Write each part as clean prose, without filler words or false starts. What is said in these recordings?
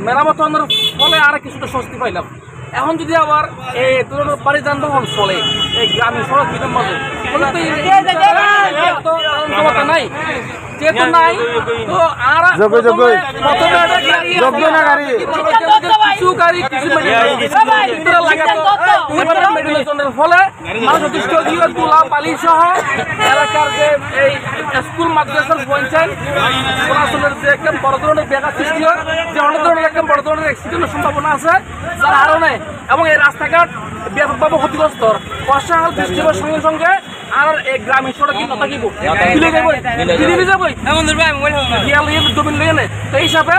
মেরামতের ফলে আর কিছুটা স্বস্তি পাইলাম। এখন যদি আবার এই ধরনের বাড়ি যানবাহন চলে এই গ্রামীণ সড়ক বিধান মাঝে নাই, যেহেতু নাই তো আর কিছু গাড়ি কিছু ফলে মানুষ যথেষ্ট তুলা বালি সহ এলাকার যে এই স্কুল মাদ্রাসার পঞ্চায়েত প্রশাসনের যে একটা বড় ধরনের ব্যাঘাত সৃষ্টি হয়, যে অনেক ধরনের একটা বড় ধরনের অ্যাক্সিডেন্টের সম্ভাবনা আছে যার কারণে, এবং এই রাস্তাঘাট ব্যাপকভাবে ক্ষতিগ্রস্ত। বর্ষাকাল বৃষ্টি হওয়ার সঙ্গে সঙ্গে আর এই গ্রামীণ সড়ক কথা কি সেই হিসাবে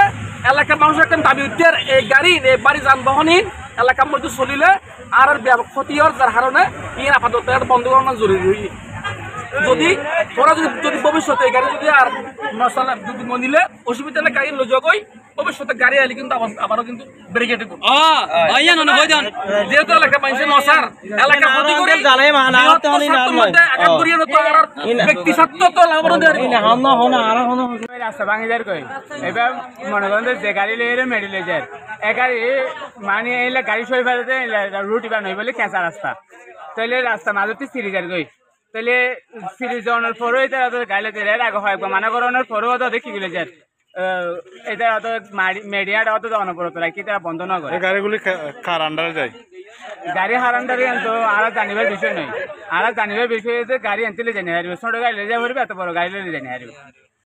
এলাকার মানুষের একটা দাবি উঠছে এই গাড়ির এই বাড়ি যানবাহনহীন এলাকার মধ্যে চলিলে আর ব্যাপক ক্ষতি হওয়ার যার কারণে ইন আপাতত বন্ধ করানো জরুরি। যদি ওরা যদি ভবিষ্যতে এই গাড়ি যদি আর মশলা যদি নিলে অসুবিধা নেই, গাড়ি লোজগই ভবিষ্যতে গাড়ি আইলে কিন্তু আবারও কিন্তু ব্যারিকেড করব। যেহেতু এলাকা মানুষের মশার এলাকা ক্ষতি করে ব্যক্তি স্বার্থ তো রাস্তা ভাঙি যার কই এবার মনে করেন যে গাড়ি লেগে মেডিলে যায় এ গাড়ি মানে এলে গাড়ি সই ফেলতে রুটি বানাই বলে কেঁচা রাস্তা, তাহলে রাস্তা মাঝতে সিঁড়ি যার কই, তাহলে সিঁড়ি যাওয়ার পরেও এটা গাড়ি দিলে আগে হয় মানা করানোর পরেও দেখি গেলে যায় এটা অত মিডিয়াটা অত অনবরত রাখি তারা বন্ধ না করে। গাড়িগুলি কার আন্ডারে যায়? গাড়ি হার আন্ডারে তো আর জানিবার বিষয় নয়, আর জানিবার বিষয় গাড়ি আনতে জানি হারিব, ছোট গাড়ি লে যাওয়া এত বড় গাড়ি লে জানি হারিব।